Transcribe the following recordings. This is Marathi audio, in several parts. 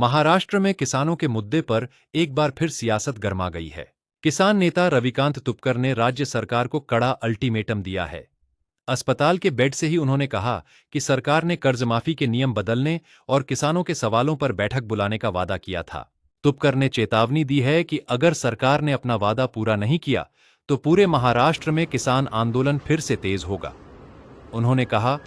महाराष्ट्र में किसानों के मुद्दे पर एक बार फिर सियासत गर्मा गई है। किसान नेता रविकांत तुपकर ने राज्य सरकार को कड़ा अल्टीमेटम दिया है। अस्पताल के बेड से ही उन्होंने कहा कि सरकार ने कर्जमाफी के नियम बदलने और किसानों के सवालों पर बैठक बुलाने का वादा किया था। तुपकर ने चेतावनी दी है कि अगर सरकार ने अपना वादा पूरा नहीं किया तो पूरे महाराष्ट्र में किसान आंदोलन फिर से तेज होगा। उन्होंने कहा,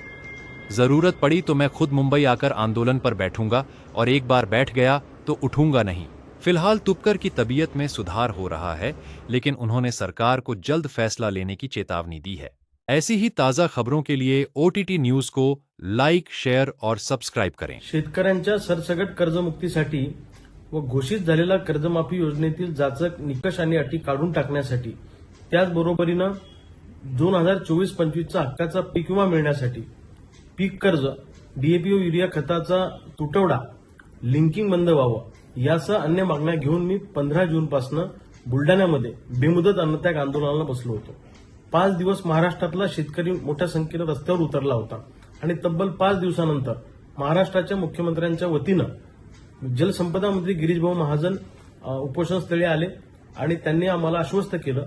जरूरत पड़ी तो मैं खुद मुंबई आकर आंदोलन पर बैठूंगा और एक बार बैठ गया तो उठूंगा नहीं। फिलहाल तुपकर की तबीयत में सुधार हो रहा है, लेकिन उन्होंने सरकार को जल्द फैसला लेने की चेतावनी दी है। ऐसी ही ताजा खबरों के लिए OTT न्यूज को लाइक, शेअर और सबस्क्राईब करें। शेतकऱ्यांच्या सरसकट कर्जमुक्तीसाठी व घोषित झालेल्या कर्जमाफी योजनेतील जाचक निकष आणि अटी काढून टाकण्यासाठी, त्याचबरोबरीनं 2024-25चा हक्काचा पीक विमा मिळण्यासाठी, पीक कर्ज, डीएपी व युरिया खताचा तुटवडा, लिंकिंग बंद व्हावं यासह अन्य मागण्या घेऊन मी 15 जूनपासून बुलडाण्यामध्ये बेमुदत अन्नत्याग आंदोलनाला बसलो होतो। 5 दिवस महाराष्ट्रातला शेतकरी मोठ्या संख्येने रस्त्यावर उतरला होता आणि तब्बल 5 दिवसानंतर महाराष्ट्राच्या मुख्यमंत्र्यांच्या वतीनं जलसंपदा मंत्री गिरीश भाऊ महाजन उपोषणस्थळी आले आणि त्यांनी आम्हाला आश्वस्त केलं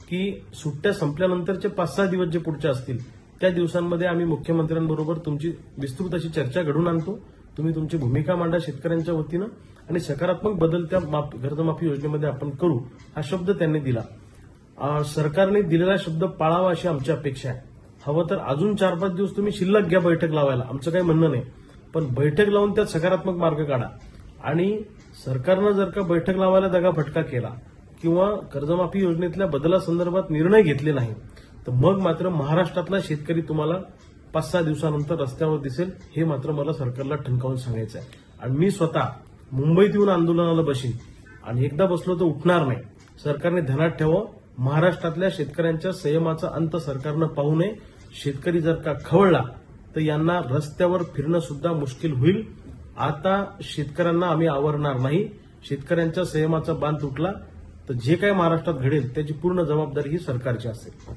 की सुट्ट्या संपल्यानंतरचे 5-6 दिवस जे पुढचे असतील त्या दिवसांमध्ये आम्ही मुख्यमंत्र्यांबरोबर तुमची विस्तृत अशी चर्चा घडवून आणतो, तुम्ही तुमची भूमिका मांडा शेतकऱ्यांच्या वतीनं आणि सकारात्मक बदल त्या कर्जमाफी योजनेमध्ये आपण करू, हा शब्द त्यांनी दिला। सरकारने दिलेला शब्द पाळावा अशी आमची अपेक्षा आहे। हवं तर अजून 4-5 दिवस तुम्ही शिल्लक घ्या बैठक लावायला, आमचं काही म्हणणं नाही, पण बैठक लावून त्यात सकारात्मक मार्ग काढा। आणि सरकारनं जर का बैठक लावायला दगाफटका केला किंवा कर्जमाफी योजनेतल्या बदलासंदर्भात निर्णय घेतले नाही तर मग मात्र महाराष्ट्रातला शेतकरी तुम्हाला 5-6 दिवसानंतर रस्त्यावर दिसेल, हे मात्र मला सरकारला ठणकावून सांगायचं आहे। आणि मी स्वतः मुंबईत येऊन आंदोलनाला बसीन आणि एकदा बसलो तर उठणार नाही। सरकारने ध्यानात ठेवावं, महाराष्ट्रातल्या शेतकऱ्यांच्या संयमाचा अंत सरकारनं पाहू नये। शेतकरी जर का खवळला तर यांना रस्त्यावर फिरणं सुद्धा मुश्किल होईल। आता शेतकऱ्यांना आम्ही आवरणार नाही। शेतकऱ्यांच्या संयमाचा बांध तुटला तर जे काही महाराष्ट्रात घडेल त्याची पूर्ण जबाबदारी ही सरकारची असेल।